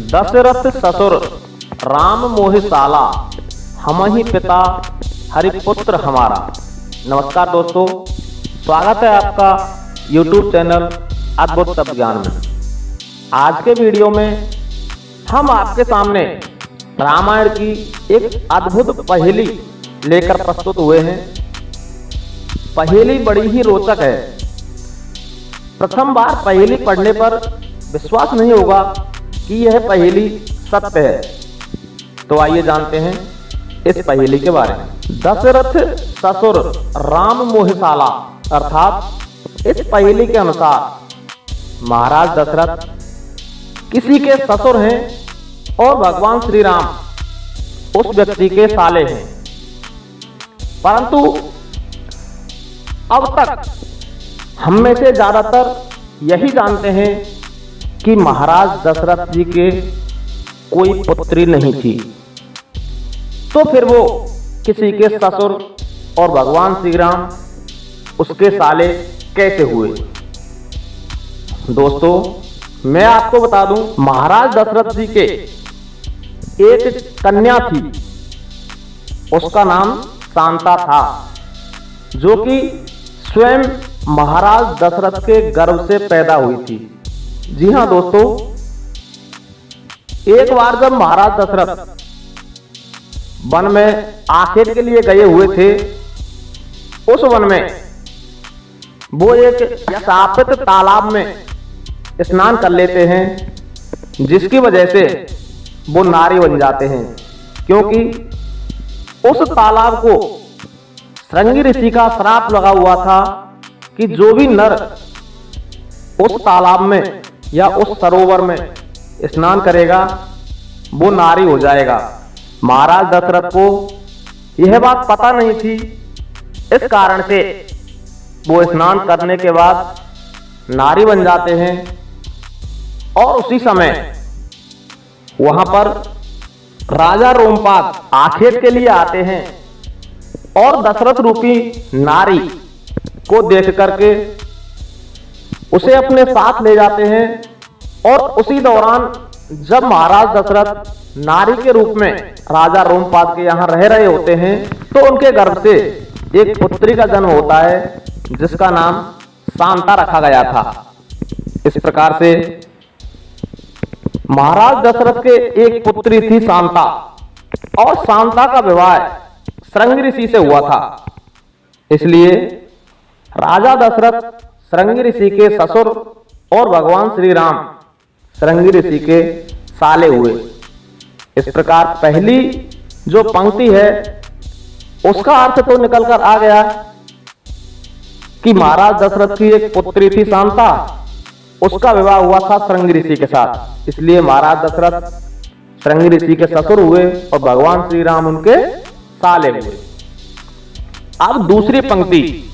दशरथ ससुर राम मोहि साला, हमहि पिता हरिपुत्र हमारा। नमस्कार दोस्तों, स्वागत है आपका YouTube चैनल अद्भुत शब्द ज्ञान में। आज के वीडियो में हम आपके सामने रामायण की एक अद्भुत पहेली लेकर प्रस्तुत हुए हैं। पहेली बड़ी ही रोचक है। प्रथम बार पहेली पढ़ने पर विश्वास नहीं होगा कि यह पहेली सत्य है। तो आइए जानते हैं इस पहेली के बारे में। दशरथ ससुर राम मोहि साला, अर्थात इस पहेली के अनुसार महाराज दशरथ किसी के ससुर हैं और भगवान श्री राम उस व्यक्ति के साले हैं। परंतु अब तक हम में से ज्यादातर यही जानते हैं कि महाराज दशरथ जी के कोई पुत्री नहीं थी, तो फिर वो किसी के ससुर और भगवान श्री राम उसके साले कैसे हुए। दोस्तों, मैं आपको बता दूं, महाराज दशरथ जी के एक कन्या थी, उसका नाम शांता था, जो कि स्वयं महाराज दशरथ के गर्भ से पैदा हुई थी। जी हां दोस्तों, एक बार जब महाराज दशरथ वन में आखेट के लिए गए हुए थे, उस वन में वो एक शापित तालाब में स्नान कर लेते हैं, जिसकी वजह से वो नारी बन जाते हैं। क्योंकि उस तालाब को श्रृंगी ऋषि का श्राप लगा हुआ था कि जो भी नर उस तालाब में या उस सरोवर में स्नान करेगा वो नारी हो जाएगा। महाराज दशरथ को यह बात पता नहीं थी, इस कारण से वो स्नान करने के बाद नारी बन जाते हैं। और उसी समय वहां पर राजा रोमपाद आखेट के लिए आते हैं और दशरथ रूपी नारी को देख करके उसे अपने साथ ले जाते हैं। और उसी दौरान जब महाराज दशरथ नारी के रूप में राजा रोमपाद के यहाँ रह रहे होते हैं, तो उनके गर्भ से एक पुत्री का जन्म होता है, जिसका नाम शांता रखा गया था। इस प्रकार से महाराज दशरथ के एक पुत्री थी शांता, और शांता का विवाह श्रृंगी ऋषि से हुआ था। इसलिए राजा दशरथ श्रृंगी ऋषि के ससुर और भगवान श्री राम श्रृंगी ऋषि के साले हुए। इस प्रकार पहली जो पंक्ति है उसका अर्थ तो निकल कर आ गया कि महाराज दशरथ की एक पुत्री थी शांता, उसका विवाह हुआ था श्रृंगी ऋषि के साथ। इसलिए महाराज दशरथ श्रृंगी ऋषि के ससुर हुए और भगवान श्री राम उनके साले हुए। अब दूसरी पंक्ति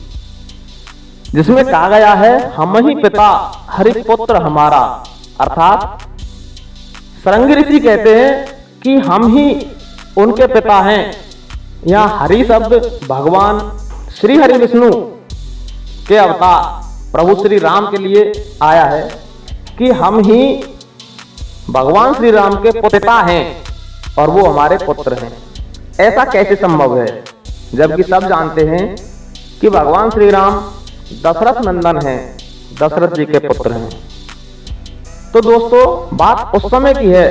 जिसमें कहा गया है, हमहि पिता हरिपुत्र हमारा, अर्थात श्रृंगी ऋषि कहते हैं कि हम ही उनके पिता हैं। यहाँ हरि शब्द भगवान श्री हरि विष्णु के अवतार प्रभु श्री राम के लिए आया है कि हम ही भगवान श्री राम के पिता हैं और वो हमारे पुत्र हैं। ऐसा कैसे संभव है, जबकि सब जानते हैं कि भगवान श्री राम दशरथ नंदन हैं, दशरथ जी के पुत्र हैं। तो दोस्तों, बात उस समय की है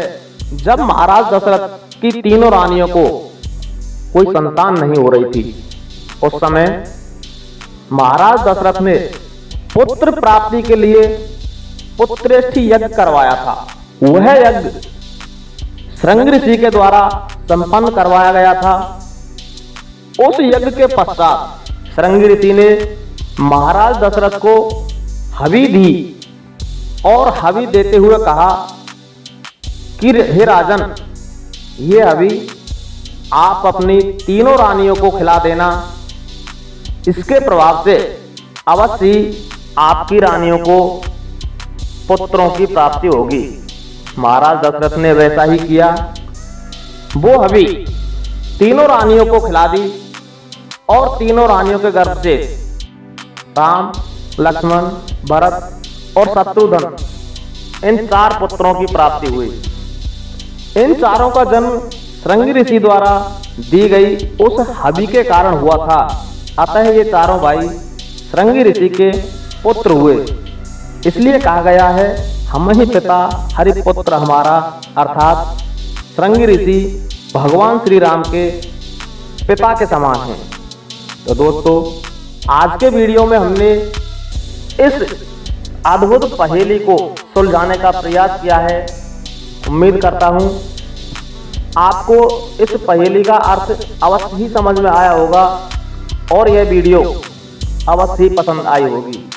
जब महाराज दशरथ की तीनों रानियों को कोई संतान नहीं हो रही थी। उस समय महाराज दशरथ ने पुत्र प्राप्ति के लिए पुत्रेष्ठी यज्ञ करवाया था। वह यज्ञ श्रृंगी ऋषि के द्वारा संपन्न करवाया गया था। उस यज्ञ के पश्चात श्रृंगी ऋषि ने महाराज दशरथ को हवि दी और हवि देते हुए कहा कि हे राजन, ये हवि आप अपनी तीनों रानियों को खिला देना। इसके प्रभाव से अवश्य ही आपकी रानियों को पुत्रों की प्राप्ति होगी। महाराज दशरथ ने वैसा ही किया। वो हवि तीनों रानियों को खिला दी और तीनों रानियों के गर्भ से राम, लक्ष्मण, भरत और शत्रुघ्न इन 4 पुत्रों की प्राप्ति हुई। इन चारों का जन्म श्रृंगी ऋषि द्वारा दी गई उस हवि के कारण हुआ था। अतः ये चारों भाई श्रृंगी ऋषि के पुत्र हुए। इसलिए कहा गया है, हम ही पिता हरिपुत्र हमारा, अर्थात श्रृंगी ऋषि भगवान श्री राम के पिता के समान हैं। तो दोस्तों, आज के वीडियो में हमने इस अद्भुत पहेली को सुलझाने का प्रयास किया है। उम्मीद करता हूं आपको इस पहेली का अर्थ अवश्य ही समझ में आया होगा और यह वीडियो अवश्य ही पसंद आई होगी।